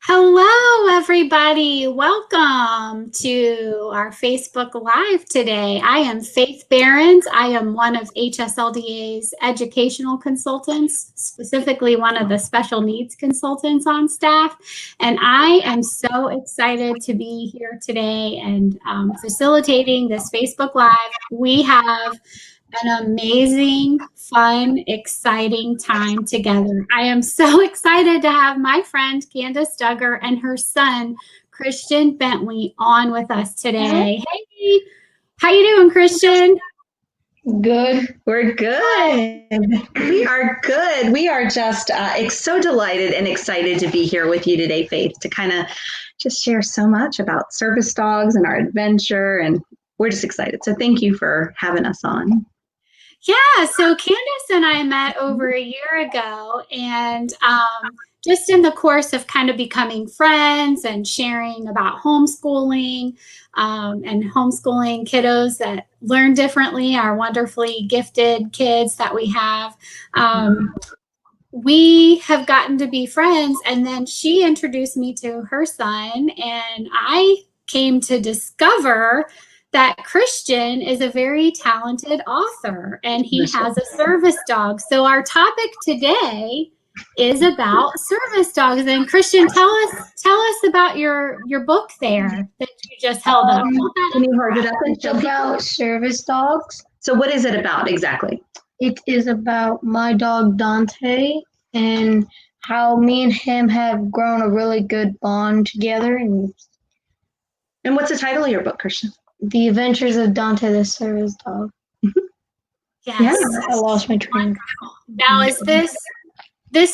Hello, everybody. Welcome to our Facebook Live today. I am Faith Behrens. I am one of HSLDA's educational consultants, specifically one of the special needs consultants on staff. And I am so excited to be here today and facilitating this Facebook Live. We have an amazing, fun, exciting time together. I am so excited to have my friend Candice Duggar and her son Christian Bentley on with us today. Hey, how you doing, Christian? Good. We're good. We are good. We are just so delighted and excited to be here with you today, Faith, to kind of just share so much about service dogs and our adventure. And we're just excited. So thank you for having us on. Yeah, so Candice and I met over a year ago, and just in the course of kind of becoming friends and sharing about homeschooling and homeschooling kiddos that learn differently, our wonderfully gifted kids that we have, we have gotten to be friends. And then she introduced me to her son, and I came to discover that Christian is a very talented author and he has a service dog. So our topic today is about service dogs. And Christian, tell us about your book there that you just held up. Can you hold it up and It's about service dogs. So what is it about exactly? It is about my dog Dante and how me and him have grown a really good bond together. And what's the title of your book, Christian? The Adventures of Dante the Service Dog. Yes. I lost my train. Now is this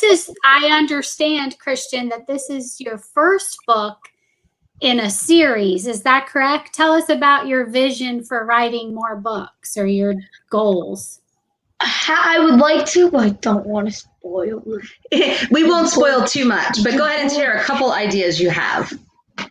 is, I understand, Christian, that this is your first book in a series. Is that correct? Tell us about your vision for writing more books or your goals. I would like to, but I don't want to spoil it. We won't spoil too much, but go ahead and share a couple ideas you have.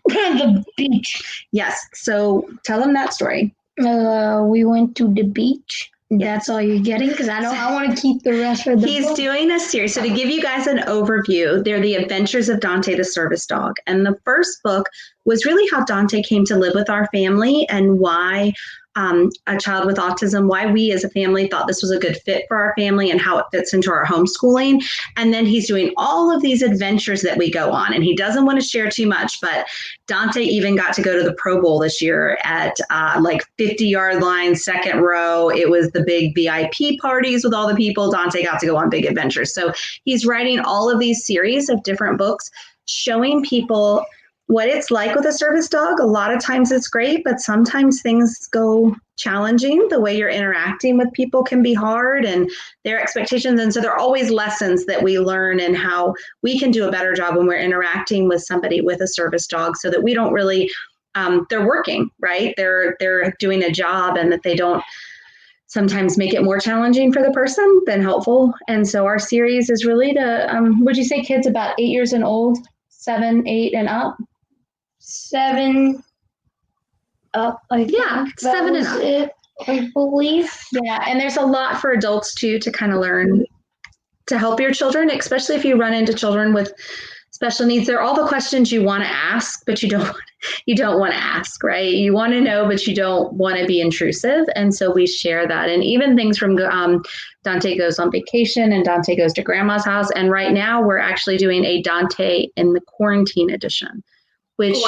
The beach. Yes. So tell them that story. We went to the beach. That's all you're getting because I want to keep the rest of the He's book. doing a series. So to give you guys an overview, they're the Adventures of Dante the Service Dog. And the first book was really how Dante came to live with our family and why a child with autism, why we as a family thought this was a good fit for our family and how it fits into our homeschooling. And then he's doing all of these adventures that we go on. And he doesn't want to share too much, but Dante even got to go to the Pro Bowl this year at like 50-yard line, second row. It was the big VIP parties with all the people. Dante got to go on big adventures. So he's writing all of these series of different books showing people what it's like with a service dog. A lot of times it's great, but sometimes things go challenging. The way you're interacting with people can be hard and their expectations. And so there are always lessons that we learn and how we can do a better job when we're interacting with somebody with a service dog so that we don't really, they're working, right? They're doing a job and that they don't sometimes make it more challenging for the person than helpful. And so our series is really to, would you say kids about 8 years and old, 7, 8 and up? 7 up, I think. Yeah, 7 and up. It, I believe. Yeah, and there's a lot for adults too to kind of learn to help your children, especially if you run into children with special needs. They're all the questions you want to ask, but you don't want to ask, right? You want to know, but you don't want to be intrusive. And so we share that. And even things from Dante goes on vacation and Dante goes to grandma's house. And right now we're actually doing a Dante in the quarantine edition, which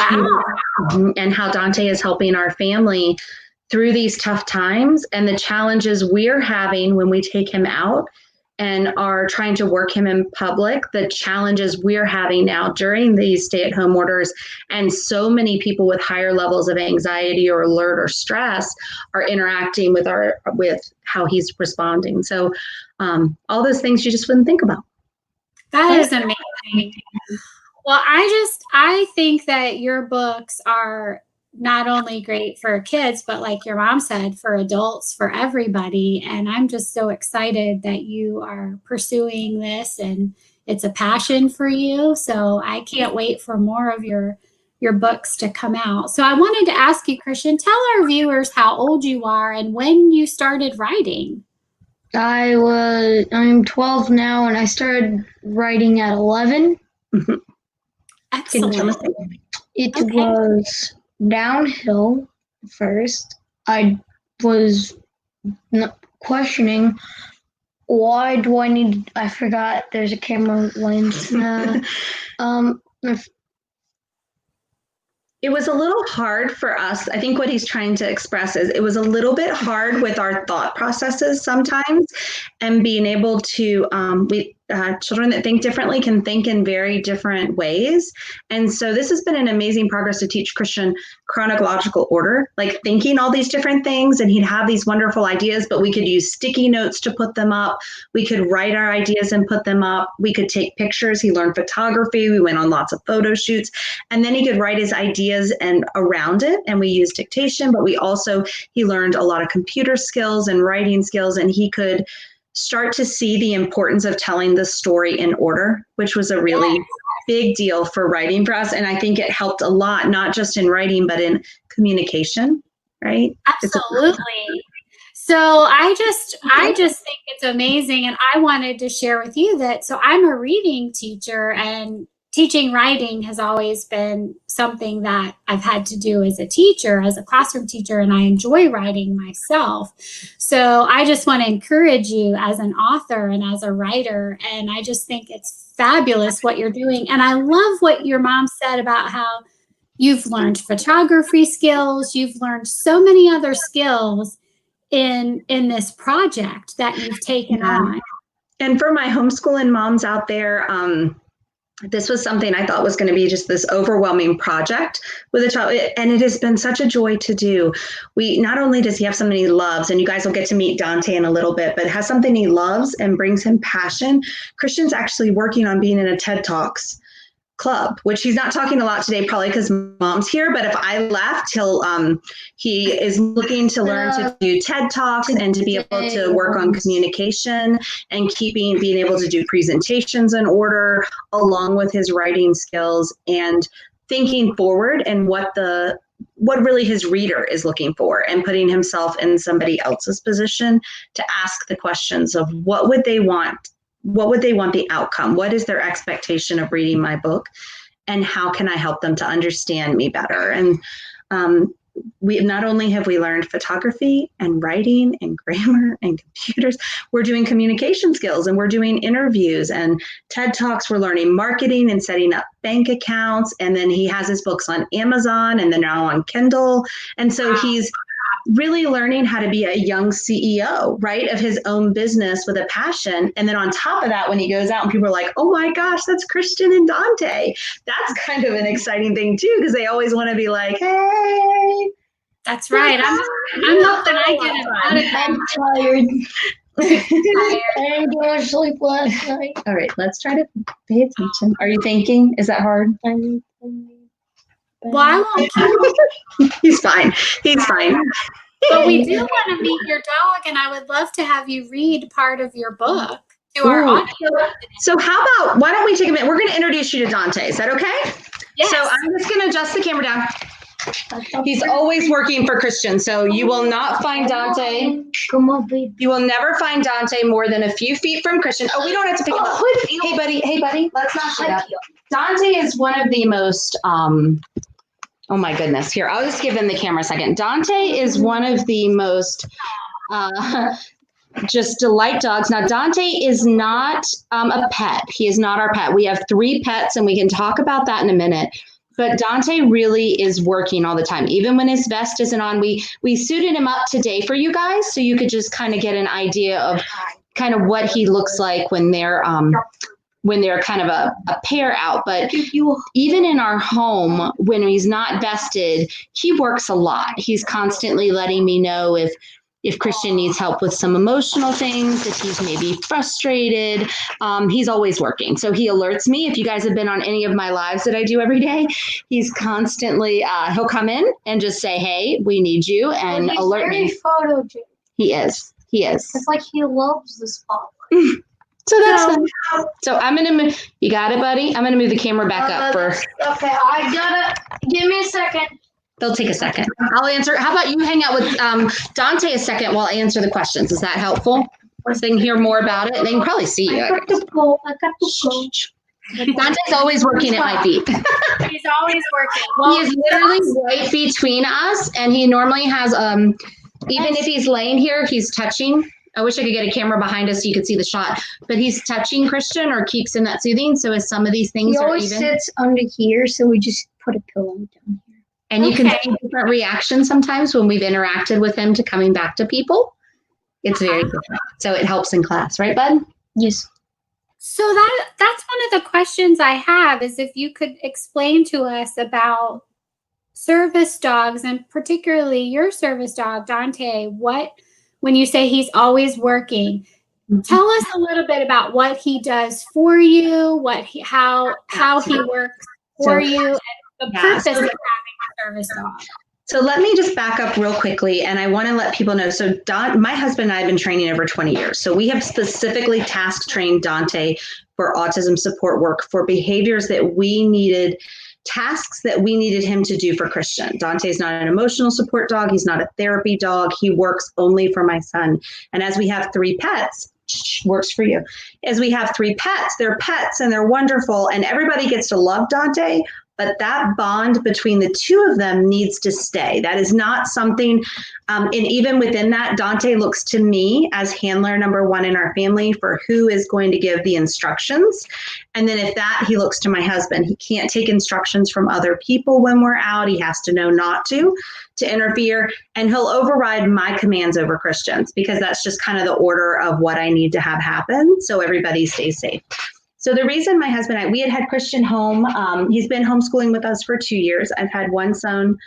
and how Dante is helping our family through these tough times and the challenges we're having when we take him out and are trying to work him in public, the challenges we're having now during these stay-at-home orders. And so many people with higher levels of anxiety or alert or stress are interacting with how he's responding. So all those things you just wouldn't think about. That is amazing. Well, I think that your books are not only great for kids, but like your mom said, for adults, for everybody. And I'm just so excited that you are pursuing this and it's a passion for you. So I can't wait for more of your books to come out. So I wanted to ask you, Christian, tell our viewers how old you are and when you started writing. I'm 12 now and I started writing at 11. Excellent. It Okay. was downhill first. I was questioning, why do I need, I forgot there's a camera lens now. It was a little hard for us. I think what he's trying to express is it was a little bit hard with our thought processes sometimes, and being able to, children that think differently can think in very different ways. And so this has been an amazing progress to teach Christian chronological order, like thinking all these different things. And he'd have these wonderful ideas, but we could use sticky notes to put them up. We could write our ideas and put them up. We could take pictures. He learned photography. We went on lots of photo shoots, and then he could write his ideas and around it. And we used dictation, but he learned a lot of computer skills and writing skills, and he could start to see the importance of telling the story in order, which was a really big deal for writing for us. And I think it helped a lot, not just in writing, but in communication, right? Absolutely. So I just think it's amazing. And I wanted to share with you that, so I'm a reading teacher, and teaching writing has always been something that I've had to do as a teacher, as a classroom teacher, and I enjoy writing myself. So I just want to encourage you as an author and as a writer, and I just think it's fabulous what you're doing. And I love what your mom said about how you've learned photography skills, you've learned so many other skills in this project that you've taken on. And for my homeschooling moms out there, this was something I thought was going to be just this overwhelming project with a child. And it has been such a joy to do. Not only does he have something he loves, and you guys will get to meet Dante in a little bit, but has something he loves and brings him passion. Christian's actually working on being in a TED Talks club, which he's not talking a lot today, probably because mom's here. But if I left, he is looking to learn to do TED Talks and to be able to work on communication and being able to do presentations in order, along with his writing skills and thinking forward and what really his reader is looking for, and putting himself in somebody else's position to ask the questions of what would they want. What would they want the outcome? What is their expectation of reading my book? And how can I help them to understand me better? And we not only have we learned photography and writing and grammar and computers, we're doing communication skills, and we're doing interviews and TED Talks. We're learning marketing and setting up bank accounts. And then he has his books on Amazon and then now on Kindle. And so he's really learning how to be a young CEO, right, of his own business with a passion. And then on top of that, when he goes out and people are like, oh my gosh, that's Christian and Dante, that's kind of an exciting thing too, because they always want to be like, hey. That's right. I'm hoping I get it. I'm tired. I didn't go to sleep last night. All right, let's try to pay attention. Are you thinking? Is that hard? Well, I won't. He's fine. He's fine. But we do want to meet your dog, and I would love to have you read part of your book to our audience. So how about, why don't we take a minute? We're going to introduce you to Dante. Is that okay? Yes. So I'm just going to adjust the camera down. He's always working for Christian, so you will not find Dante. Come on, baby. You will never find Dante more than a few feet from Christian. Oh, we don't have to pick him up. Hey, buddy. Let's not do that. Dante is one of the most, oh my goodness. Here, I'll just give him the camera a second. Dante is one of the most just delight dogs. Now, Dante is not a pet. He is not our pet. We have 3 pets, and we can talk about that in a minute. But Dante really is working all the time. Even when his vest isn't on, we suited him up today for you guys, so you could just kind of get an idea of kind of what he looks like when they're kind of a pair out. But even in our home, when he's not vested, he works a lot. He's constantly letting me know if Christian needs help with some emotional things, if he's maybe frustrated. He's always working. So he alerts me. If you guys have been on any of my lives that I do every day, he's constantly, he'll come in and just say, hey, we need you, and alert me. Photogenic. He is. It's like he loves the spotlight. So that's so I'm going to move. You got it, buddy? I'm going to move the camera back up for. Okay, I got it. Give me a second. They'll take a second. I'll answer. How about you hang out with Dante a second while I answer the questions? Is that helpful? So they can hear more about it. They can probably see you. I got to go. Dante's always working at my feet. He's always working. He Well, is literally right between us, and he normally has even if he's laying here, he's touching. I wish I could get a camera behind us so you could see the shot, but he's touching Christian or keeps in that soothing. So as some of these things He are always even, sits under here, so we just put a pillow down here. and you can Okay. see different reactions sometimes when we've interacted with him to coming back to people. It's very different. So it helps in class, right, bud? Yes. So that's one of the questions I have is if you could explain to us about service dogs and particularly your service dog, Dante, when you say he's always working, tell us a little bit about what he does for you, how he works for you, and the purpose of having a service dog. So let me just back up real quickly, and I want to let people know. So my husband and I have been training over 20 years. So we have specifically task trained Dante for autism support work for behaviors that we needed, tasks that we needed him to do for Christian. Dante's not an emotional support dog. He's not a therapy dog. He works only for my son. And as we have 3 pets, works for you. As we have 3 pets, they're pets and they're wonderful, and everybody gets to love Dante. But that bond between the 2 of them needs to stay. That is not something, and even within that, Dante looks to me as handler number 1 in our family for who is going to give the instructions. And then if that, he looks to my husband. He can't take instructions from other people when we're out. He has to know not to interfere. And he'll override my commands over Christian's because that's just kind of the order of what I need to have happen so everybody stays safe. So the reason my husband and I, we had Christian home, he's been homeschooling with us for 2 years. I've had one son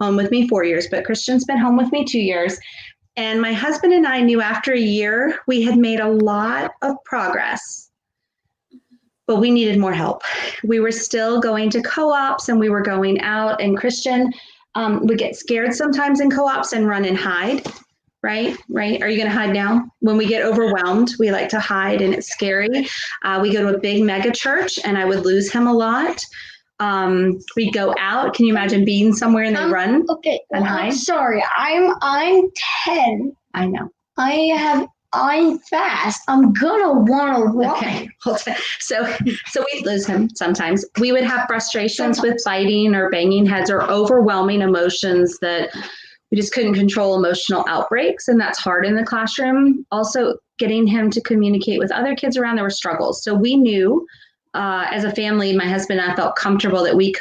home with me 4 years, but Christian's been home with me 2 years. And my husband and I knew after a year, we had made a lot of progress, but we needed more help. We were still going to co-ops and we were going out, and Christian would get scared sometimes in co-ops and run and hide. Right? Are you going to hide now? When we get overwhelmed, we like to hide and it's scary. We go to a big mega church and I would lose him a lot. We'd go out. Can you imagine being somewhere and they run? Okay. And hide? I'm sorry. I'm 10. I know. I'm fast. I'm gonna wanna run. Okay. So we'd lose him sometimes. We would have frustrations with fighting or banging heads or overwhelming emotions that we just couldn't control emotional outbreaks, and that's hard in the classroom. Also, getting him to communicate with other kids around, there were struggles. So we knew as a family, my husband and I felt comfortable that we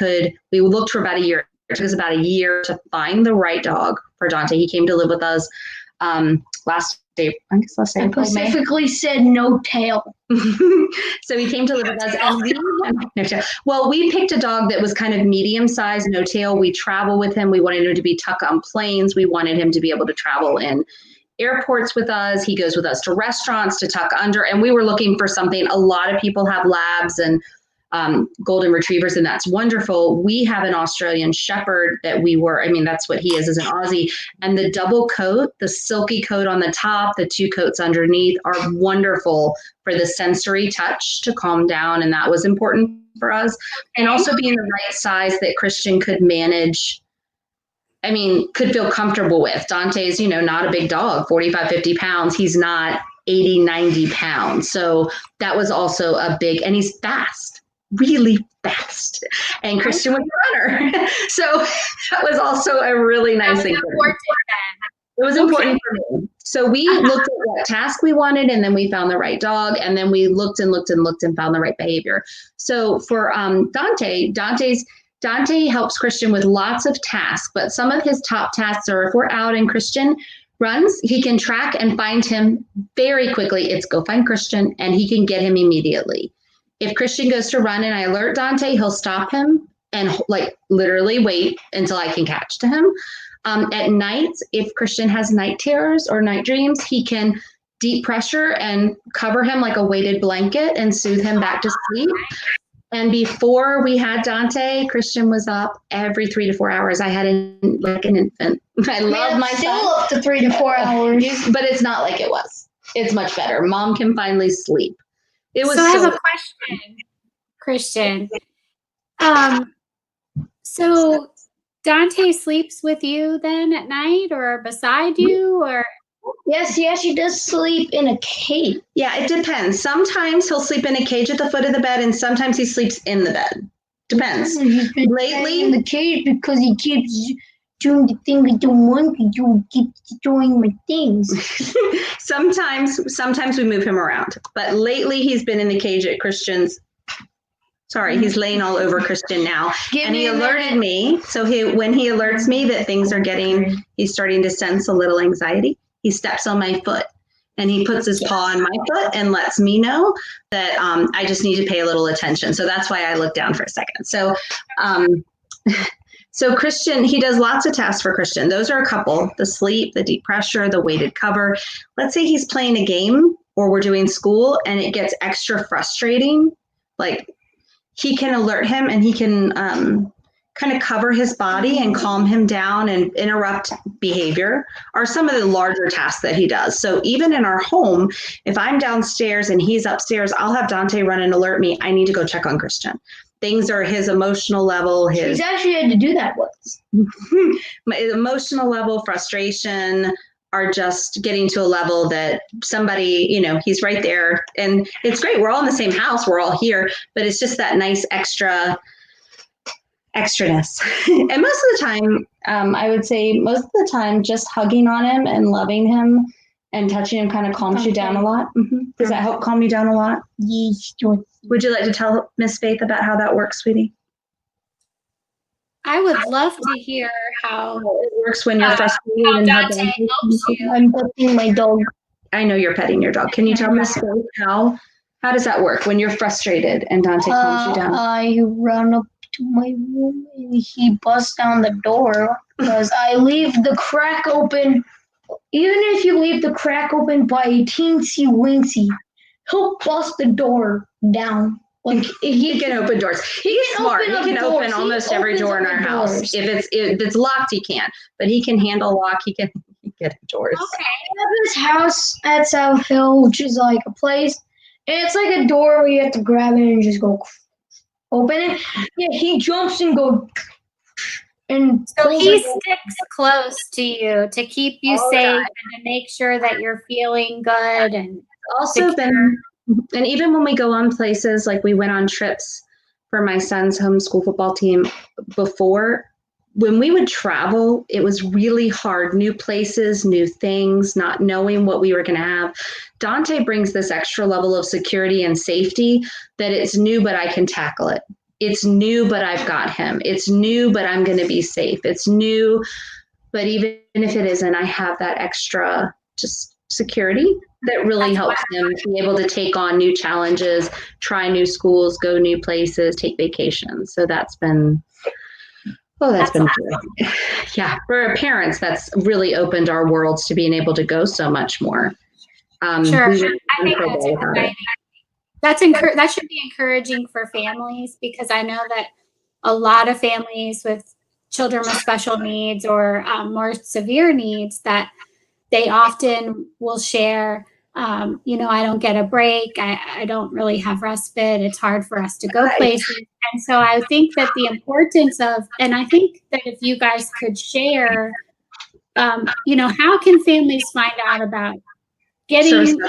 looked for about a year. It took us about a year to find the right dog for Dante. He came to live with us last April. I specifically said no tail. So he came to live with us, and we picked a dog that was kind of medium sized, no tail. We travel with him. We wanted him to be tucked on planes. We wanted him to be able to travel in airports with us. He goes with us to restaurants to tuck under, and we were looking for something. A lot of people have labs and golden retrievers, and that's wonderful. We have an Australian Shepherd that that's what he is an Aussie. And the double coat, the silky coat on the top, the 2 coats underneath are wonderful for the sensory touch to calm down. And that was important for us. And also being the right size that Christian could manage. Could feel comfortable with. Dante's, not a big dog, 45, 50 pounds. He's not 80, 90 pounds. So that was also a big, and he's fast. Really fast, and Christian was a runner, so that was also a really nice thing. It was important for me. So we looked at what task we wanted, and then we found the right dog, and then we looked and found the right behavior. So for Dante helps Christian with lots of tasks, but some of his top tasks are if we're out and Christian runs, he can track and find him very quickly. It's go find Christian, and he can get him immediately. If Christian goes to run and I alert Dante, he'll stop him and literally wait until I can catch to him. At night, if Christian has night terrors or night dreams, he can deep pressure and cover him like a weighted blanket and soothe him back to sleep. And before we had Dante, Christian was up every 3 to 4 hours. I had an infant. I love my still son. up to 3 to 4 hours. But it's not like it was. It's much better. Mom can finally sleep. So I have a question, Christian. So Dante sleeps with you then at night or beside you, or? Yes, he actually does sleep in a cage. Yeah, it depends. Sometimes he'll sleep in a cage at the foot of the bed, and sometimes he sleeps in the bed. Depends. He's been Lately, in the cage because he keeps doing the thing I don't want to do. He keeps destroying my things. sometimes we move him around, but lately he's been in the cage at Christian's. Sorry, he's laying all over Christian now. And he alerted me. So when he alerts me that things are he's starting to sense a little anxiety. He steps on my foot and he puts his paw on my foot and lets me know that I just need to pay a little attention. So that's why I look down for a second. So Christian, he does lots of tasks for Christian. Those are a couple: the sleep, the deep pressure, the weighted cover. Let's say he's playing a game or we're doing school and it gets extra frustrating. Like, he can alert him and he can kind of cover his body and calm him down and interrupt behavior are some of the larger tasks that he does. So even in our home, if I'm downstairs and he's upstairs, I'll have Dante run and alert me. I need to go check on Christian. Things are his emotional level. He's actually had to do that once. My emotional level, frustration, are just getting to a level that somebody, he's right there. And it's great. We're all in the same house. We're all here, but it's just that nice extraness. And most of the time, I would say most of the time, just hugging on him and loving him and touching him kind of calms you down a lot. Mm-hmm. Does that help calm you down a lot? Yes. Would you like to tell Miss Faith about how that works, sweetie? I would love to hear how it works when you're frustrated and Dante helps you. I'm petting my dog. I know you're petting your dog. Can you tell Miss Faith how does that work when you're frustrated and Dante calms you down? I run up to my room and he busts down the door because I leave the crack open. Even if you leave the crack open by a teensy weensy, he'll bust the door down. Like, he can open doors. He's smart. He can open almost every door in our house. If it's locked, he can't. But he can handle lock. He can get doors. Okay. I have this house at South Hill, which is like a place, and it's like a door where you have to grab it and just go open it. Yeah, he jumps and goes. And so he sticks close to you to keep you safe and to make sure that you're feeling good and also been. And even when we go on places, like we went on trips for my son's homeschool football team before, when we would travel, it was really hard. New places, new things, not knowing what we were going to have. Dante brings this extra level of security and safety that it's new, but I can tackle it. It's new, but I've got him. It's new, but I'm going to be safe. It's new, but even if it isn't, I have that extra just security that really helps them be able to take on new challenges, try new schools, go new places, take vacations. So that's been good. Yeah, for parents, that's really opened our worlds to being able to go so much more. Sure, I think that's exciting. That should be encouraging for families, because I know that a lot of families with children with special needs or more severe needs, that they often will share, I don't get a break. I don't really have respite. It's hard for us to go places. And so I think that the importance of, and I think that if you guys could share, how can families find out about getting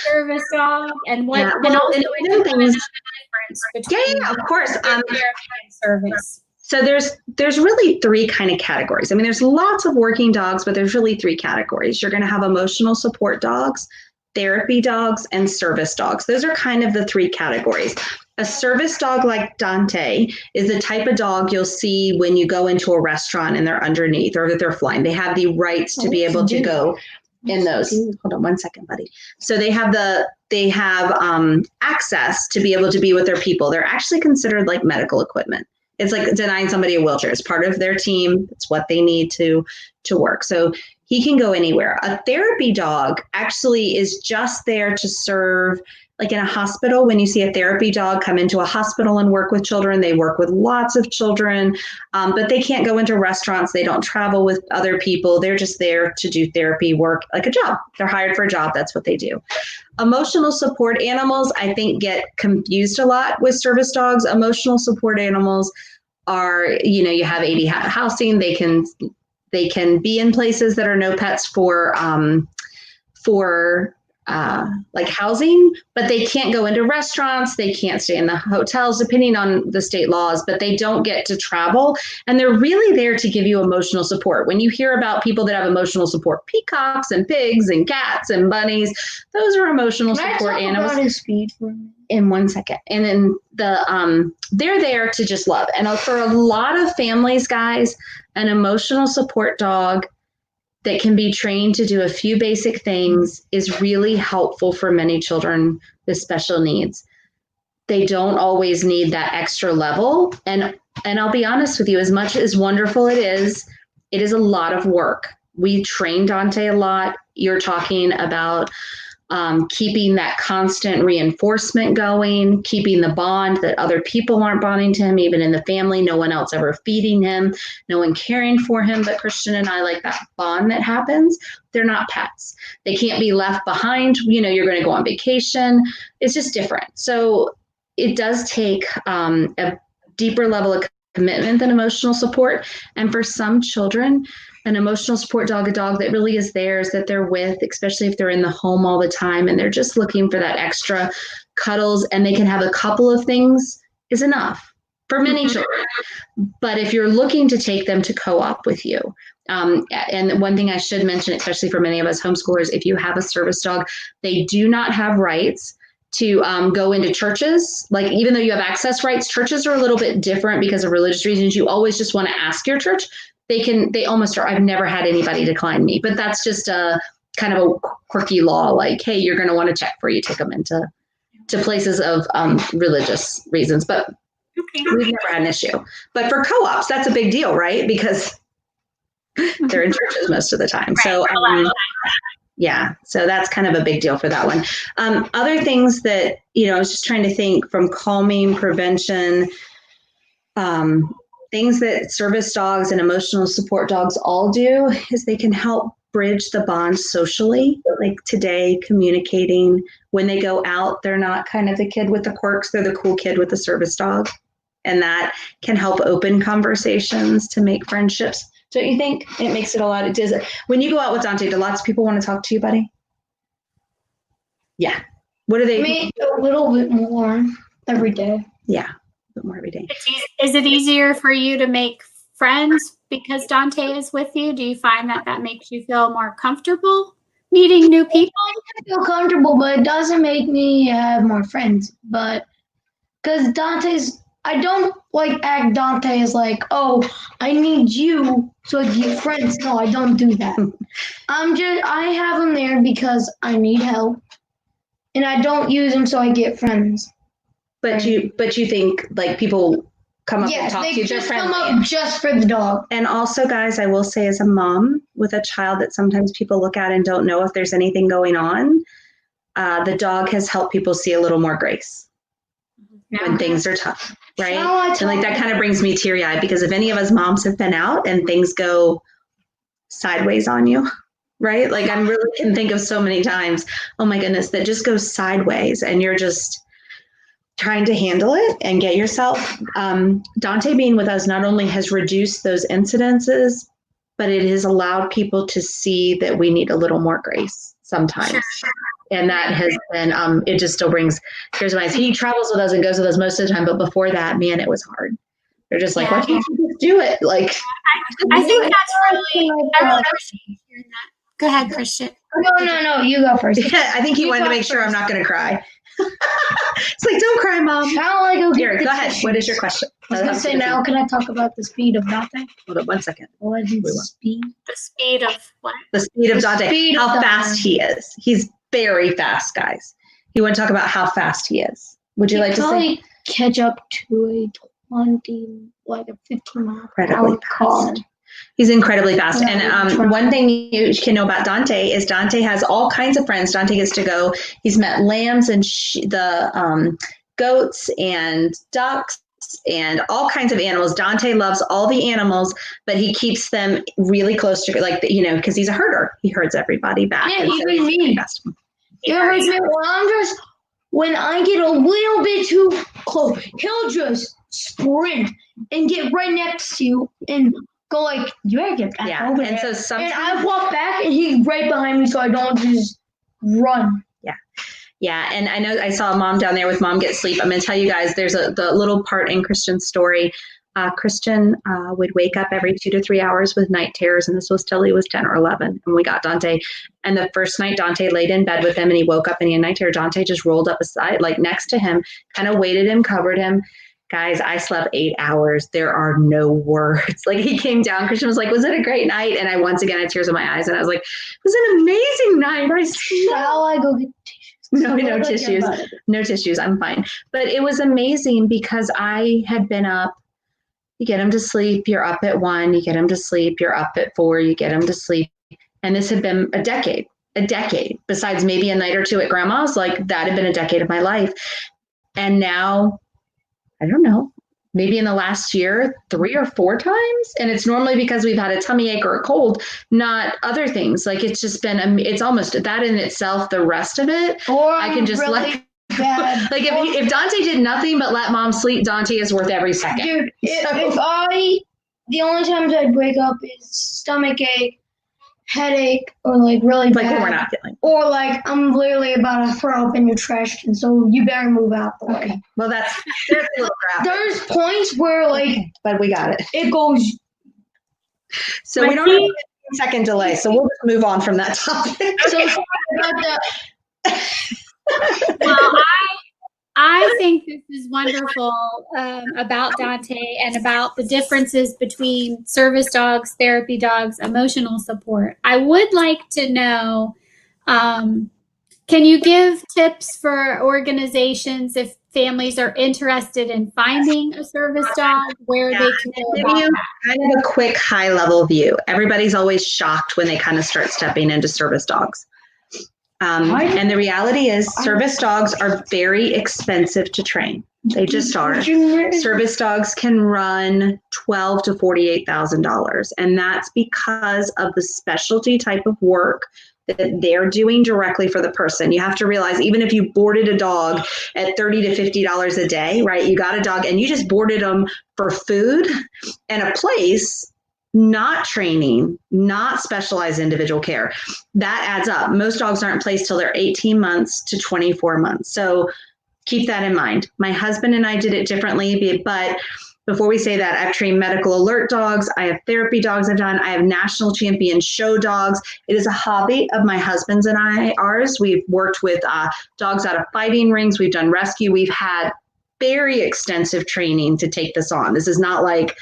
service dog and what, and also the difference between of course, therapy and service. So there's really three kind of categories. I mean, there's lots of working dogs, but there's really three categories. You're going to have emotional support dogs, therapy dogs, and service dogs. Those are kind of the three categories. A service dog like Dante is the type of dog you'll see when you go into a restaurant and they're underneath or that they're flying. They have the rights to be able to go in those. Hold on one second, buddy. So they have access to be able to be with their people. They're actually considered like medical equipment. It's like denying somebody a wheelchair. It's part of their team. It's what they need to work. So he can go anywhere. A therapy dog actually is just there to serve, like in a hospital. When you see a therapy dog come into a hospital and work with children, they work with lots of children, but they can't go into restaurants. They don't travel with other people. They're just there to do therapy work, like a job. They're hired for a job. That's what they do. Emotional support animals, I think, get confused a lot with service dogs. Emotional support animals are, you have 80 housing. They can be in places that are no pets for for like housing, but they can't go into restaurants, they can't stay in the hotels, depending on the state laws, but they don't get to travel. And they're really there to give you emotional support. When you hear about people that have emotional support, peacocks and pigs and cats and bunnies, those are emotional support animals. About his speed for me? In 1 second. And then they're there to just love. And for a lot of families, guys, an emotional support dog that can be trained to do a few basic things is really helpful for many children with special needs. They don't always need that extra level. And I'll be honest with you, as much as wonderful it is a lot of work. We train Dante a lot. You're talking about keeping that constant reinforcement going, keeping the bond that other people aren't bonding to him, even in the family, no one else ever feeding him, no one caring for him but Christian and I, like that bond that happens. They're not pets. They can't be left behind. You're going to go on vacation. It's just different. So it does take a deeper level of commitment than emotional support. And for some children, an emotional support dog, a dog that really is theirs, that they're with, especially if they're in the home all the time and they're just looking for that extra cuddles, and they can have a couple of things, is enough for many children. But if you're looking to take them to co-op with you, and one thing I should mention, especially for many of us homeschoolers, if you have a service dog, they do not have rights to go into churches. Like, even though you have access rights, churches are a little bit different because of religious reasons. You always just want to ask your church. They almost are. I've never had anybody decline me, but that's just a kind of a quirky law. Like, hey, you're going to want to check before you take them into places of religious reasons. But we've never had an issue. But for co-ops, that's a big deal, right? Because they're in churches most of the time. So yeah, so that's kind of a big deal for that one. Other things that, I was just trying to think from calming, prevention, things that service dogs and emotional support dogs all do is they can help bridge the bond socially. Like today, communicating. When they go out, they're not kind of the kid with the quirks, they're the cool kid with the service dog. And that can help open conversations to make friendships. Don't you think? It makes it a lot. It does. When you go out with Dante, do lots of people want to talk to you, buddy? Yeah. What are they? Maybe a little bit more every day. Yeah, a bit more every day. Is it easier for you to make friends because Dante is with you? Do you find that makes you feel more comfortable meeting new people? I feel comfortable, but it doesn't make me have more friends. But because I don't act Dante as like, oh, I need you so I get friends. No, I don't do that. I have him there because I need help, and I don't use him so I get friends. But you think like people come up and talk to you? Just come up just for the dog. And also, guys, I will say, as a mom with a child that sometimes people look at and don't know if there's anything going on, the dog has helped people see a little more grace when things are tough. Right. And that kind of brings me teary-eyed, because if any of us moms have been out and things go sideways on you, right? Like, I really can think of so many times, oh my goodness, that just goes sideways and you're just trying to handle it and get yourself. Dante being with us not only has reduced those incidences, but it has allowed people to see that we need a little more grace sometimes. Sure. And that has been, it just still brings tears to my eyes. He travels with us and goes with us most of the time, but before that, man, it was hard. They're just like, why can't you just do it? Like, I think that's really, I really appreciate hearing that. Go ahead, Christian. No, you go first. Yeah, I think he wanted to make sure I'm not going to cry. It's like, don't cry, Mom. Derek, go ahead. What is your question? I was going to say, now can I talk about the speed of Dante? Hold on 1 second. What is the speed? The speed of what? The speed of Dante. How fast he is. He's very fast, guys. You want to talk about how fast he is? Would you like to say? Catch up to a 15 mile per hour car. He's incredibly fast. And one thing you can know about Dante is Dante has all kinds of friends. Dante gets to go. He's met lambs and the goats and ducks and all kinds of animals. Dante loves all the animals, but he keeps them really close to, because he's a herder. He herds everybody back. Yeah, even me. It hurts me when I get a little bit too close. He'll just sprint and get right next to you and go like, you better get back over there. And so sometimes, and I walk back and he's right behind me, so I don't just run. Yeah, and I know I saw Mom down there with Mom Get Sleep. I'm going to tell you guys, there's the little part in Christian's story. Christian would wake up every 2 to 3 hours with night terrors, and this was till he was 10 or 11. And we got Dante. And the first night Dante laid in bed with him, and he woke up and he had night terror. Dante just rolled up beside, like next to him, kind of weighted him, covered him. Guys, I slept 8 hours. There are no words. Like he came down, Christian was like, was it a great night? And I once again had tears in my eyes, and I was like, it was an amazing night. Shall I go get tissues? No tissues. No tissues. I'm fine. But it was amazing because I had been up. You get him to sleep. You're up at 1. You get him to sleep. You're up at 4. You get him to sleep. And this had been a decade. Besides maybe a night or two at grandma's, like that had been a decade of my life. And now, I don't know, maybe in the last year, 3 or 4 times. And it's normally because we've had a tummy ache or a cold, not other things. Like it's just been, it's almost that in itself, the rest of it, Or I can just really bad. like if Dante did nothing but let Mom sleep, Dante is worth every second. Dude, the only times I'd wake up is stomach ache, headache, or like really Like bad. when we're not feeling. Or like I'm literally about to throw up in your trash can, so you better move out the way. Okay. Well, there's a little crap. There's points where like But we got it. it goes. So we don't have a second delay. So we'll just move on from that topic. So sorry about that. Well, I think this is wonderful about Dante and about the differences between service dogs, therapy dogs, emotional support. I would like to know, can you give tips for organizations if families are interested in finding a service dog, where they can go Give about you that? kind of a quick high level view. Everybody's always shocked when they kind of start stepping into service dogs. And the reality is service dogs are very expensive to train. They just are. Service dogs can run $12,000 to $48,000. And that's because of the specialty type of work that they're doing directly for the person. You have to realize, even if you boarded a dog at $30 to $50 a day, right? You got a dog and you just boarded them for food and a place, not training, not specialized individual care. That adds up. Most dogs aren't placed till they're 18 months to 24 months. So keep that in mind. My husband and I did it differently, but before we say that, I've trained medical alert dogs. I have therapy dogs I've done. I have national champion show dogs. It is a hobby of my husband's and ours. We've worked with dogs out of fighting rings. We've done rescue. We've had very extensive training to take this on. This is not like,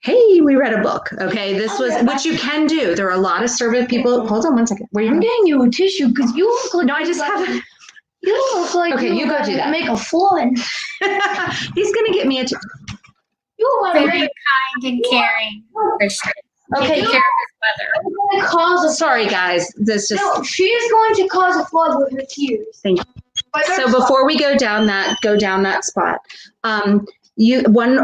hey, we read a book. Okay, this was, which you can do. There are a lot of service people. Hold on one second. Where are you I'm going? getting you a tissue because you look like. No, I just haven't. You look like. Okay, you go do that. Make a flood. He's going to get me a You want to Very make. kind and caring, Christian. Okay. Taking care of his mother. Cause a. Sorry, guys. This just. No, she is going to cause a flood with her tears. Thank you. But So before we go down that spot, one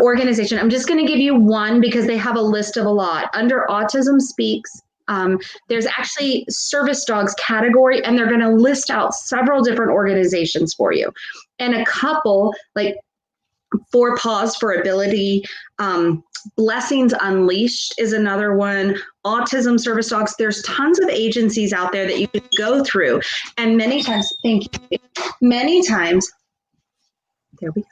organization, I'm just going to give you one because they have a list of a lot. Under Autism Speaks, there's actually service dogs category, and they're going to list out several different organizations for you. And a couple, like Four Paws for Ability, Blessings Unleashed is another one. Autism Service Dogs. There's tons of agencies out there that you can go through. And many times, many times, the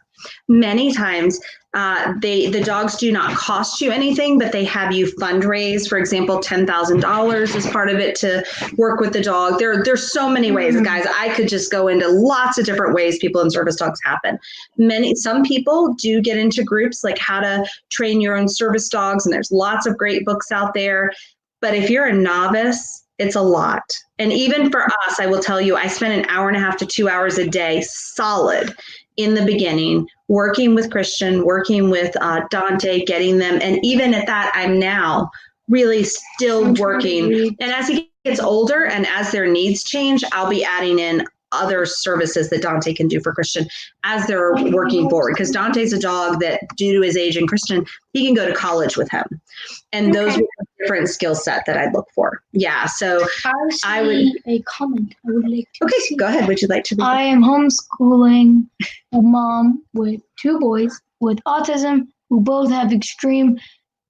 dogs do not cost you anything, but they have you fundraise. For example, $10,000 is part of it to work with the dog. There's so many ways, guys. I could just go into lots of different ways people in service dogs happen. Some people do get into groups like how to train your own service dogs, and there's lots of great books out there. But if you're a novice, it's a lot. And even for us, I will tell you, I spent an hour and a half to 2 hours a day solid in the beginning, working with Christian, working with Dante, getting them. And even at that, I'm now really still working. And as he gets older and as their needs change, I'll be adding in other services that Dante can do for Christian as they're working forward. Because Dante's a dog that, due to his age and Christian, he can go to college with him. And those are a different skill set that I'd look for. Yeah, so I would a comment. I would like to. Okay, go ahead. Would you like to read? I am homeschooling a mom with 2 boys with autism who both have extreme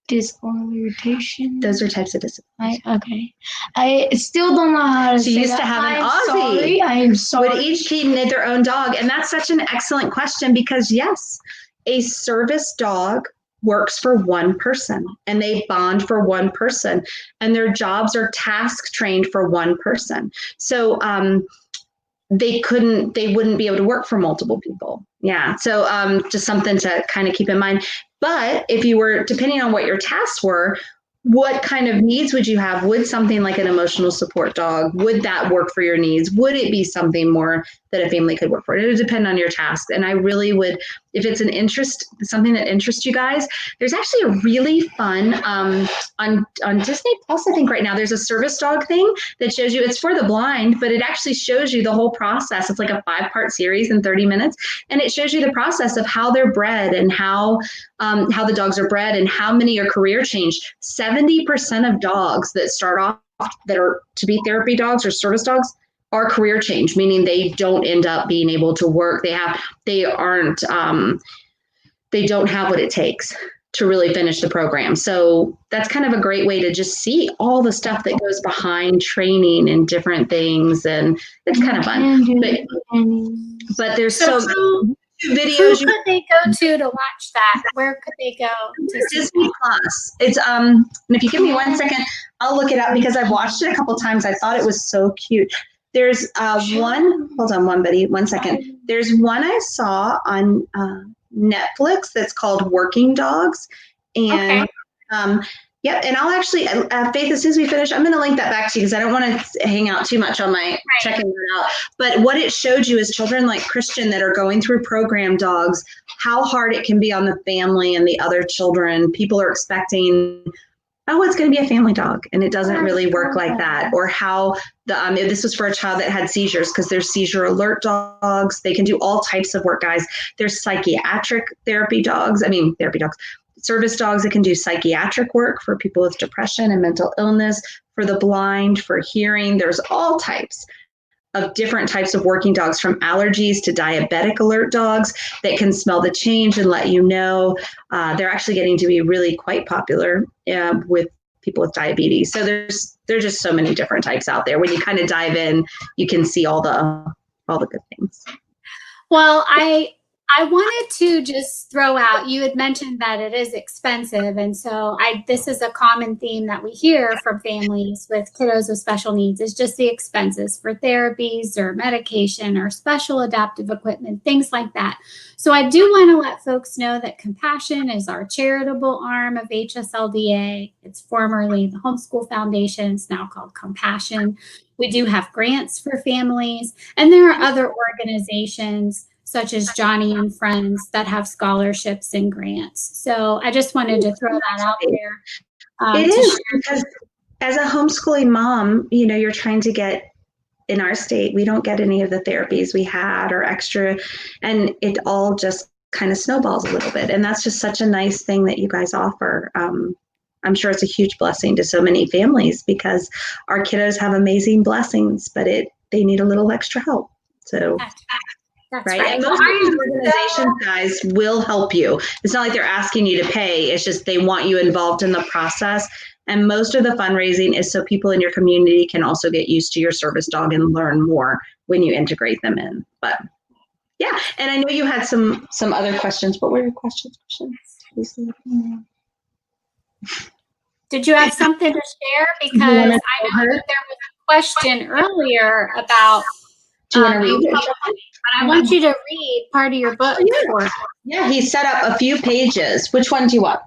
disorientation. Those are types of disabilities. Okay. I still don't know how to She say used that. to have an I'm Aussie. sorry. I am sorry. Would each kid need their own dog? And that's such an excellent question because, yes, a service dog works for one person and they bond for one person and their jobs are task trained for one person. So they wouldn't be able to work for multiple people. Yeah. So just something to kind of keep in mind. But if you were, depending on what your tasks were, what kind of needs would you have? Would something like an emotional support dog, would that work for your needs? Would it be something more that a family could work for? It would depend on your task. And I really would, if it's an interest, something that interests you guys, there's actually a really fun, on Disney Plus, I think right now, there's a service dog thing that shows you, it's for the blind, but it actually shows you the whole process. It's like a 5-part series in 30 minutes. And it shows you the process of how they're bred and how the dogs are bred and how many are career changed. 70% of dogs that start off that are to be therapy dogs or service dogs are career change, meaning they don't end up being able to work. They don't have what it takes to really finish the program. So that's kind of a great way to just see all the stuff that goes behind training and different things. And it's kind of fun. But there's so videos. Who could they go to watch that? Where could they go to see Disney Plus. It's and if you give me 1 second, I'll look it up because I've watched it a couple times. I thought it was so cute. There's one. Hold on, buddy. 1 second. There's one I saw on Netflix that's called Working Dogs, and yep. And I'll actually, Faith, as soon as we finish, I'm going to link that back to you because I don't want to hang out too much on my checking it out. But what it showed you is children like Christian that are going through program dogs, how hard it can be on the family and the other children. People are expecting, oh, it's going to be a family dog. And it doesn't really work like that. Or how this was for a child that had seizures because there's seizure alert dogs. They can do all types of work, guys. There's psychiatric therapy dogs. Service dogs that can do psychiatric work for people with depression and mental illness, for the blind, for hearing. There's all types of different types of working dogs, from allergies to diabetic alert dogs that can smell the change and let you know. They're actually getting to be really quite popular with people with diabetes. So there's just so many different types out there. When you kind of dive in, you can see all the good things. Well, I wanted to just throw out, you had mentioned that it is expensive. And so this is a common theme that we hear from families with kiddos with special needs, is just the expenses for therapies or medication or special adaptive equipment, things like that. So I do want to let folks know that Compassion is our charitable arm of HSLDA. It's formerly the Homeschool Foundation. It's now called Compassion. We do have grants for families, and there are other organizations such as Johnny and Friends that have scholarships and grants. So I just wanted to throw that out there. It is, because as a homeschooling mom, you're trying to get, in our state, we don't get any of the therapies we had or extra, and it all just kind of snowballs a little bit. And that's just such a nice thing that you guys offer. I'm sure it's a huge blessing to so many families because our kiddos have amazing blessings, but they need a little extra help. So. That's right. And most of these organizations, guys, will help you. It's not like they're asking you to pay. It's just they want you involved in the process. And most of the fundraising is so people in your community can also get used to your service dog and learn more when you integrate them in. But yeah, and I know you had some other questions. What were your questions? Did you have something to share? Because I know that there was a question earlier about. Do you want to read it? I want you to read part of your book. Yeah, he set up a few pages. Which one do you want?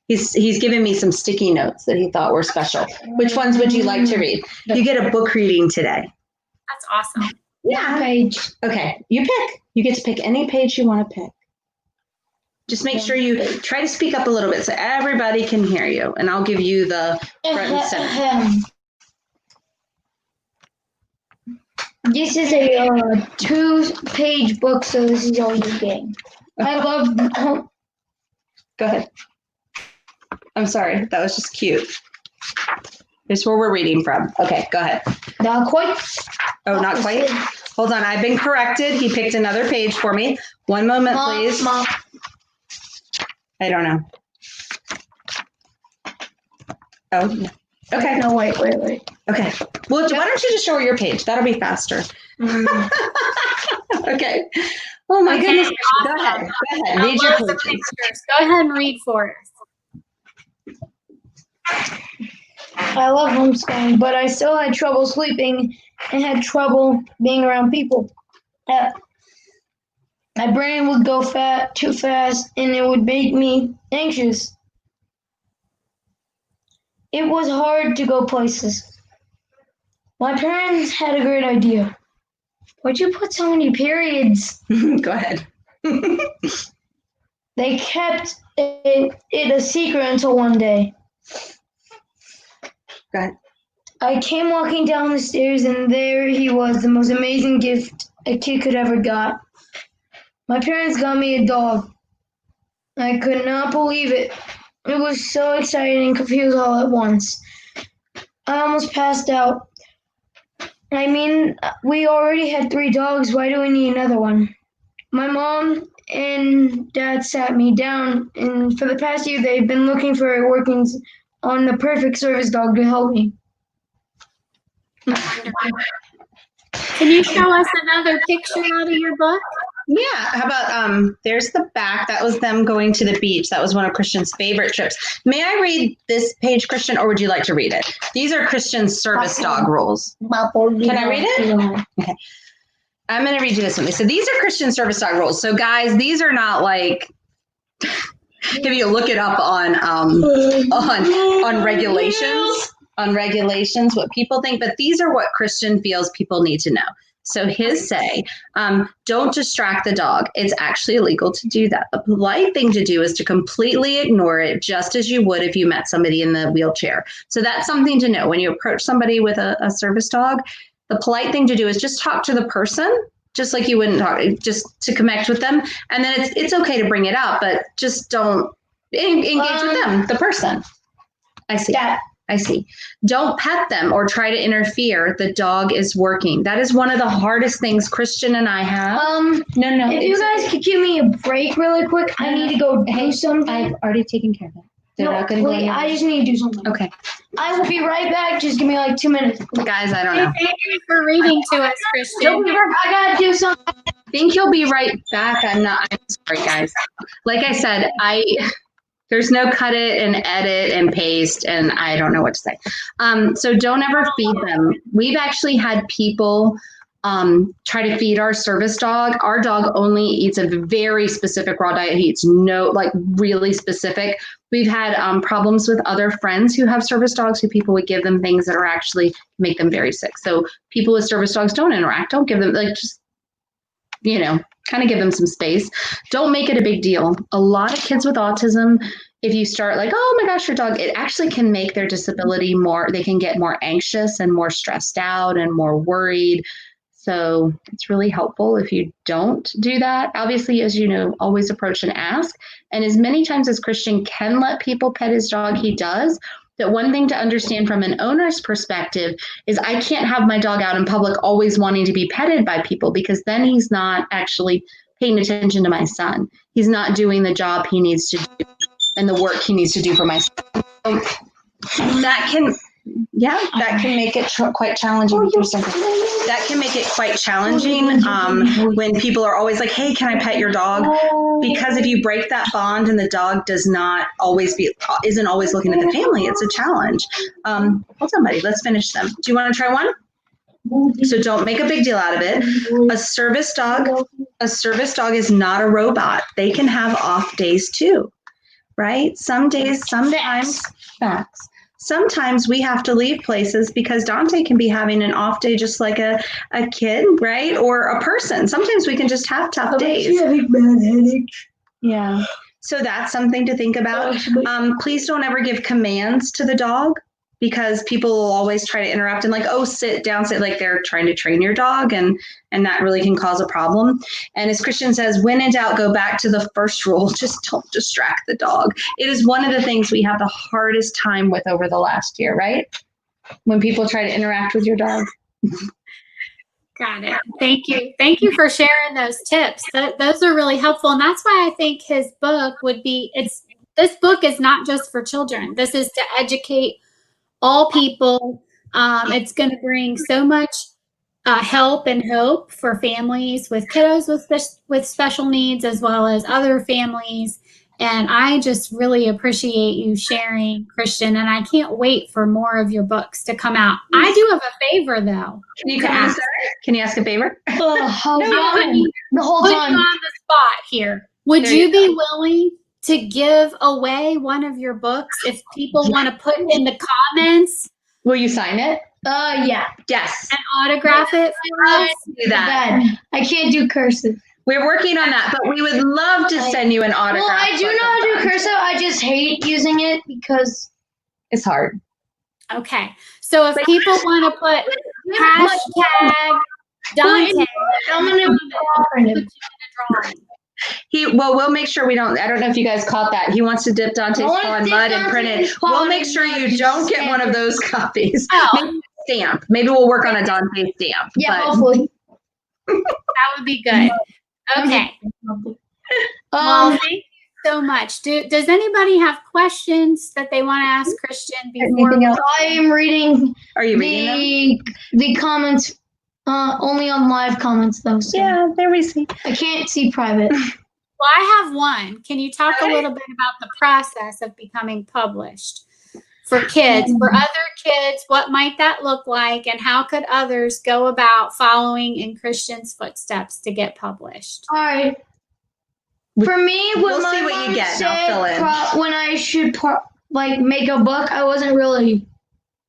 He's given me some sticky notes that he thought were special. Which ones would you like to read? You get a book reading today. That's awesome. Yeah. Page. Okay, you pick. You get to pick any page you want to pick. Just make sure you try to speak up a little bit so everybody can hear you, and I'll give you the front and center. This is a 2-page book, so this is all you're getting. I love. Go ahead. I'm sorry, that was just cute. Here's where we're reading from. Okay, go ahead. Not quite. Oh, not quite? Hold on, I've been corrected. He picked another page for me. One moment, please. Mom. I don't know. Oh, no. Okay. No, wait. Okay. Well, why don't you just show her your page? That'll be faster. Okay. Oh my goodness. Awesome. Go ahead. Read your pages. Go ahead and read for us. I love homeschooling, but I still had trouble sleeping and had trouble being around people. My brain would go too fast, and it would make me anxious. It was hard to go places. My parents had a great idea. Why'd you put so many periods? Go ahead. They kept it a secret until one day. Go ahead. I came walking down the stairs, and there he was, the most amazing gift a kid could ever got. My parents got me a dog. I could not believe it. It was so exciting and confused all at once. I almost passed out. I mean, we already had 3 dogs. Why do we need another one? My mom and dad sat me down, and for the past year, they've been looking for workings on the perfect service dog to help me. Can you show us another picture out of your book? Yeah. How about there's the back. That was them going to the beach. That was one of Christian's favorite trips. May I read this page, Christian, or would you like to read it? These are Christian's service dog rules. Can I read it? Okay. I'm going to read you this one. So these are Christian service dog rules. So guys, these are not like if you look it up on regulations, what people think, but these are what Christian feels people need to know. So his say, don't distract the dog. It's actually illegal to do that. The polite thing to do is to completely ignore it, just as you would if you met somebody in the wheelchair. So that's something to know. When you approach somebody with a service dog, the polite thing to do is just talk to the person, just like you wouldn't talk, just to connect with them. And then it's okay to bring it up, but just don't engage with them, the person. I see. I see. Don't pet them or try to interfere. The dog is working. That is one of the hardest things Christian and I have. No. If you guys could give me a break really quick, I need to go do something. I've already taken care of it. I just need to do something. Okay. I will be right back. Just give me like 2 minutes. Guys, I don't know. Thank you for reading to us, Christian. I gotta do something. I think he'll be right back. I'm sorry, guys. Like I said, there's no cut it and edit and paste, and I don't know what to say. So don't ever feed them. We've actually had people try to feed our service dog. Our dog only eats a very specific raw diet. He eats really specific. We've had problems with other friends who have service dogs who people would give them things that are actually make them very sick. So people with service dogs don't interact. Don't give them kind of give them some space. Don't make it a big deal. A lot of kids with autism, if you start like, oh my gosh, your dog, it actually can make their disability they can get more anxious and more stressed out and more worried. So it's really helpful if you don't do that. Obviously, as you know, always approach and ask. And as many times as Christian can let people pet his dog, he does. That one thing to understand from an owner's perspective is I can't have my dog out in public always wanting to be petted by people, because then he's not actually paying attention to my son. He's not doing the job he needs to do and the work he needs to do for my son. So that can make it quite challenging. That can make it quite challenging when people are always like, hey, can I pet your dog? Because if you break that bond and the dog isn't always looking at the family, it's a challenge. Hold on, buddy, let's finish them. Do you want to try one? So don't make a big deal out of it. A service dog is not a robot. They can have off days too, right? Sometimes we have to leave places because Dante can be having an off day just like a kid, right? Or a person. Sometimes we can just have tough days. Yeah. So that's something to think about. Please don't ever give commands to the dog, because people will always try to interrupt and like, oh, sit down, like they're trying to train your dog, and that really can cause a problem. And as Christian says, when in doubt, go back to the first rule, just don't distract the dog. It is one of the things we have the hardest time with over the last year, right? When people try to interact with your dog. Got it. Thank you. Thank you for sharing those tips. Those are really helpful. And that's why I think his book this book is not just for children. This is to educate all people. It's going to bring so much help and hope for families with kiddos with special needs, as well as other families. And I just really appreciate you sharing, Christian, and I can't wait for more of your books to come out. I do have a favor, though. Can you come on, Can you ask a favor? The whole Put time. you on the spot here. Would you be willing to give away one of your books if people want to put in the comments? Will you sign it? Yeah. Yes. And autograph it for us? Do that. I can't do cursive. We're working on that, but we would love to send you an autograph. Well, I do know how to do cursive. I just hate using it because it's hard. Okay. So if people want to put hashtag Dante, I'm going to put you in a drawing. We'll make sure we don't. I don't know if you guys caught that. He wants to dip Dante's paw in mud and print it. We'll make sure you don't get one of those copies. Oh. Maybe a stamp. Maybe we'll work on a Dante stamp. yeah, hopefully. That would be good. Okay. Well, thank you so much. Does anybody have questions that they want to ask Christian before? I am reading. Are you reading them? The comments, only on live comments though. So Yeah, there we see. I can't see private. Well, I have one. Can you talk a little bit about the process of becoming published for kids? For other kids, what might that look like, and how could others go about following in Christian's footsteps to get published? All right. For me, when We'll my see what you mom get, and said I'll fill in. when I should make a book, I wasn't really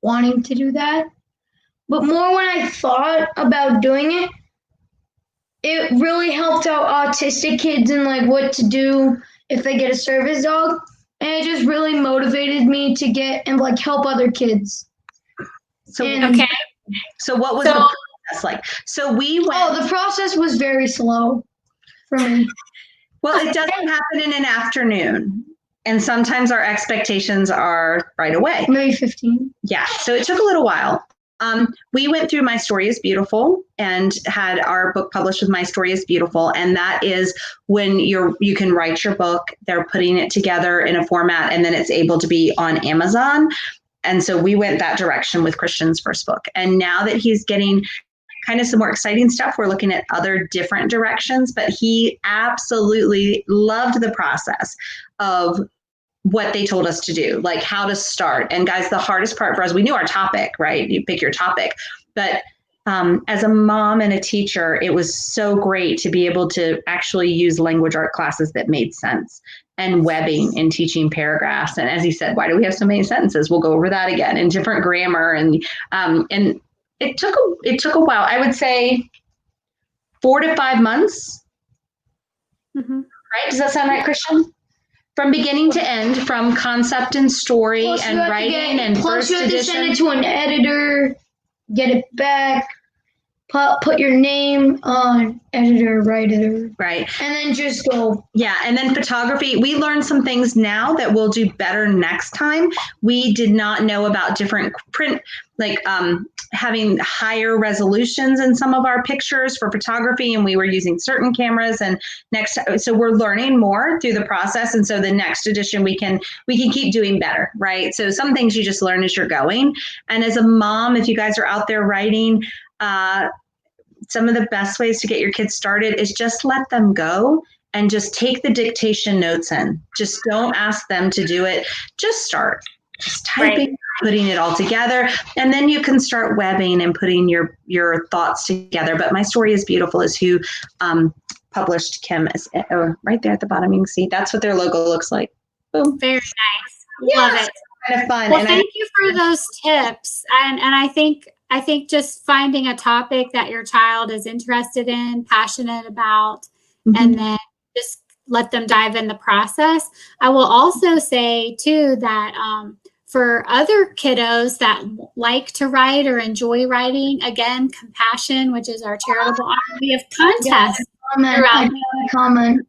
wanting to do that. But more when I thought about doing it, it really helped out autistic kids and like what to do if they get a service dog. And it just really motivated me to get and like help other kids. So Okay. So what was the process like? So we went. Oh, the process was very slow for me. Well, it doesn't happen in an afternoon. And sometimes our expectations are right away. Maybe 15. Yeah. So it took a little while. We went through My Story is Beautiful and had our book published with My Story is Beautiful. And that is when you can write your book. They're putting it together in a format, and then it's able to be on Amazon. And so we went that direction with Christian's first book. And now that he's getting kind of some more exciting stuff, we're looking at other different directions. But he absolutely loved the process of what they told us to do, like how to start. And guys, the hardest part for us, we knew our topic, right? You pick your topic. But as a mom and a teacher, it was so great to be able to actually use language art classes that made sense, and webbing and teaching paragraphs. And as he said, why do we have so many sentences? We'll go over that again, and different grammar. And it took a while. I would say 4 to 5 months. Mm-hmm. Right? Does that sound right, Christian? From beginning to end, from concept and story and writing and first edition. Plus you have to send it to an editor, get it back, put your name on editor, writer. Right. And then just go. Yeah. And then photography. We learned some things now that we'll do better next time. We did not know about different print, like having higher resolutions in some of our pictures for photography, and we were using certain cameras. And so we're learning more through the process. And so the next edition we can keep doing better, right? So some things you just learn as you're going. And as a mom, if you guys are out there writing, some of the best ways to get your kids started is just let them go and just take the dictation notes in. Just don't ask them to do it. Just start. Just typing, right. Putting it all together, and then you can start webbing and putting your thoughts together. But My Story is Beautiful is who published Kim. Right there at the bottom, you can see that's what their logo looks like. Boom. Very nice. Love it. Kind of fun. Well, thank you for those tips. And I think just finding a topic that your child is interested in, passionate about, mm-hmm. and then just let them dive in the process. I will also say too that for other kiddos that like to write or enjoy writing, again, Compassion, which is our charitable arm, we have contests. Comment.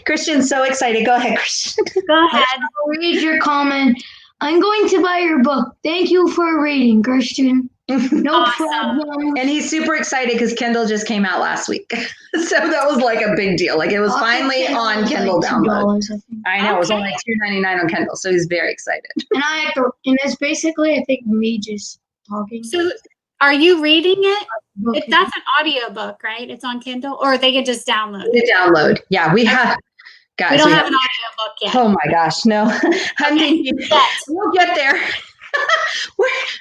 Christian's so excited. Go ahead, Christian. Go ahead. I'll read your comment. I'm going to buy your book. Thank you for reading, Christian. No Awesome. problem. And he's super excited because Kindle just came out last week. So that was like a big deal. Like it was finally on Kindle download. I know, it was only $2.99 on Kindle. So he's very excited. And and it's basically, I think, me just talking. So are you reading it? That's an audio book, right? It's on Kindle, or they can just download it. Download. Yeah, we have. Guys, we don't have an audio book yet. Oh my gosh, no. We'll get there.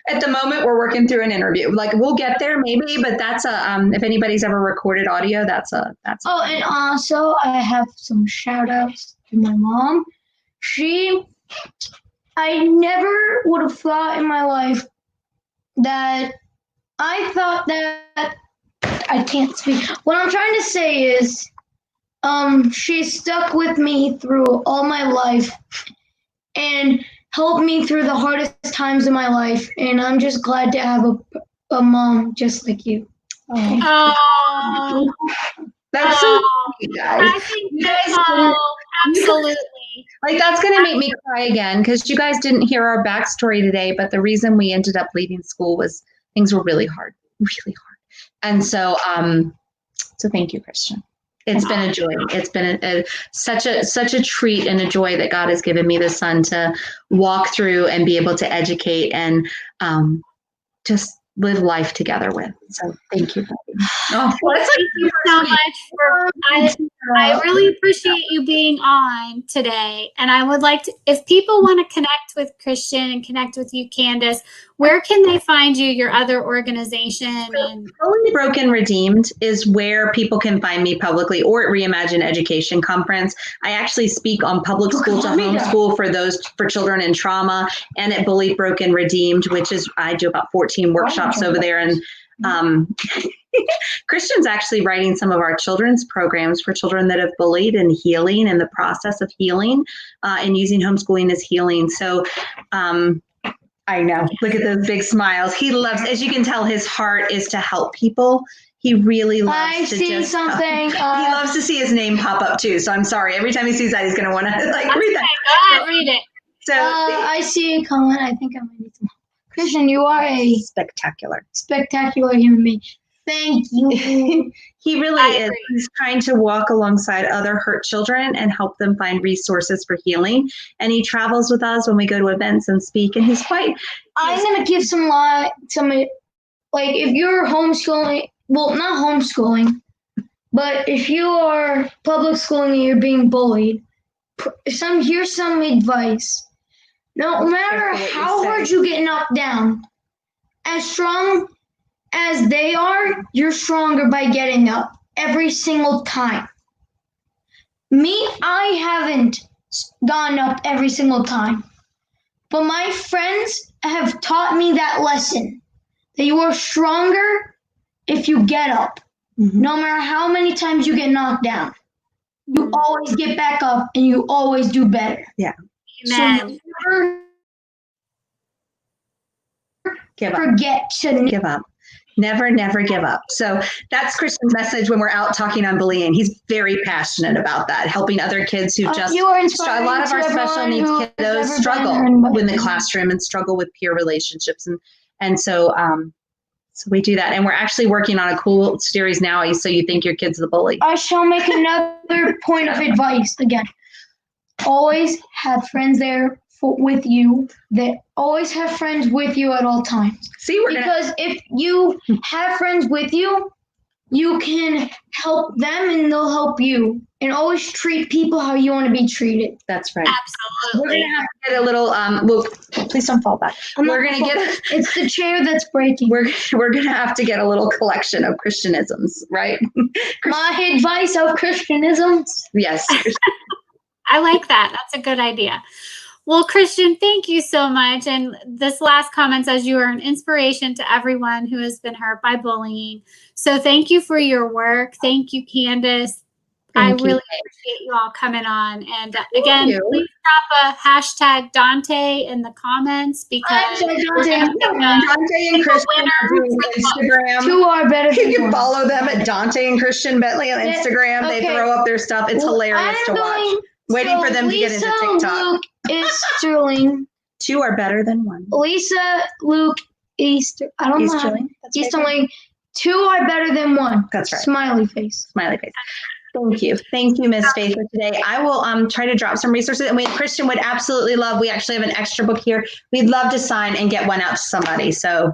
At the moment, we're working through an interview. Like we'll get there maybe, but that's if anybody's ever recorded audio, that's. Oh, and also I have some shout outs to my mom. I never would have thought in my life that I thought that I can't speak. What I'm trying to say is, she stuck with me through all my life and helped me through the hardest times in my life. And I'm just glad to have a mom just like you. Oh, that's so sweet, guys. I think absolutely. Like that's going to make me cry again because you guys didn't hear our backstory today. But the reason we ended up leaving school was things were really hard. And so, so thank you, Christian. It's been a joy. It's been such a treat and a joy that God has given me the son to walk through and be able to educate and just live life together with. So thank you. Thank you so much I really appreciate you being on today. And I would like to, if people want to connect with Christian and connect with you, Candice, where can they find you, your other organization? And Only Broken Redeemed is where people can find me publicly, or at Reimagine Education Conference. I actually speak on public school to homeschool for children in trauma, and at Bullied Broken Redeemed, which is I do about 14 workshops over there. And Christian's actually writing some of our children's programs for children that have bullied and healing and the process of healing and using homeschooling as healing. So I know, look at those big smiles. He loves, as you can tell, his heart is to help people. He really loves he loves to see his name pop up too. So I'm sorry. Every time he sees that, he's going to want to read that. Go ahead, read it. So I see a comment. I think I might need some. Christian, you are a spectacular human being. Thank you. He really is. He's trying to walk alongside other hurt children and help them find resources for healing. And he travels with us when we go to events and speak. And I'm going to give some like if you're homeschooling, well, not homeschooling, but if you are public schooling and you're being bullied, here's some advice. No matter how hard you get knocked down, as strong as they are, you're stronger by getting up every single time. Me, I haven't gone up every single time. But my friends have taught me that lesson, that you are stronger if you get up. Mm-hmm. No matter how many times you get knocked down. You always get back up and you always do better. Yeah. Amen. So never give up. Never give up. So that's Christian's message when we're out talking on bullying. He's very passionate about that, helping other kids who just, a lot of our special needs kiddos struggle in the classroom and struggle with peer relationships. And so we do that. And we're actually working on a cool series now, So You Think Your Kid's the Bully. I shall make another point of advice again. Always have friends there with you. That always have friends with you at all times. If you have friends with you, you can help them and they'll help you. And always treat people how you want to be treated. That's right. Absolutely. We're gonna have to get a little. Please don't fall back. It's the chair that's breaking. We're gonna have to get a little collection of Christianisms, right? My advice of Christianisms. Yes. I like that. That's a good idea. Well, Christian, thank you so much. And this last comment says you are an inspiration to everyone who has been hurt by bullying. So thank you for your work. Thank you, Candice. I really appreciate you all coming on. And again, please drop a hashtag Dante in the comments because Dante and Christian are doing Instagram. Two are better. You can follow them at Dante and Christian Bentley on Instagram. They throw up their stuff. It's hilarious to watch. Waiting for them to get into TikTok. Luke is Sterling. Two are better than one. Lisa, Luke, Easter. I don't know. Easterling. That's right. Easterling. 2 are better than 1. That's right. Smiley face. Smiley face. Thank you, Miss Faith, for today. I will try to drop some resources, and Christian would absolutely love. We actually have an extra book here. We'd love to sign and get one out to somebody. So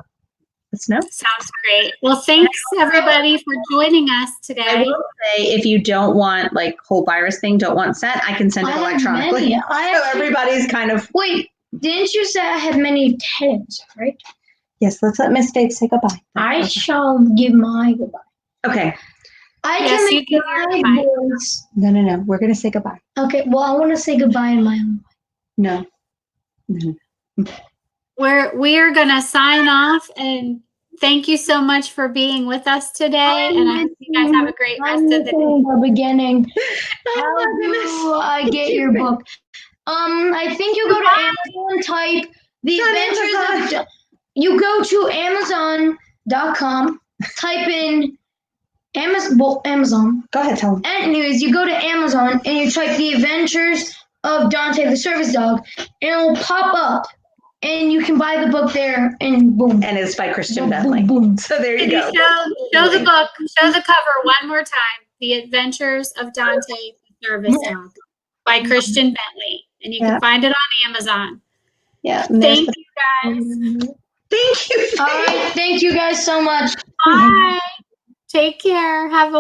let's know. Sounds great. Well, thanks everybody for joining us I today. will say, if you don't want like whole virus thing, don't want sent, I can send it electronically. So everybody's kind of. Wait, didn't you say I had many tabs, right? Yes, let's let Miss Faith say goodbye. I shall give my goodbye. Okay. Can you make give your my goodbye. voice. No. We're going to say goodbye. Okay, well, I want to say goodbye in my own way. No. We are going to sign off, and thank you so much for being with us today. And I hope you guys have a great rest of the day. The beginning. Oh How my do goodness. I get your book? I think you go to Amazon, type The Adventures of. You go to Amazon.com, type in Amazon. Go ahead, tell them. Anyways, you go to Amazon and you type The Adventures of Dante the Service Dog, and it'll pop up, and you can buy the book there, and boom. And it's by Christian Boom, Bentley. boom, boom. So there you Can go. you show the book, show the cover one more time. The Adventures of Dante the Service Dog by Christian Bentley. And you can find it on Amazon. Yeah. Thank you guys. Thank you. All right, thank you guys so much. Bye. Take care. Have a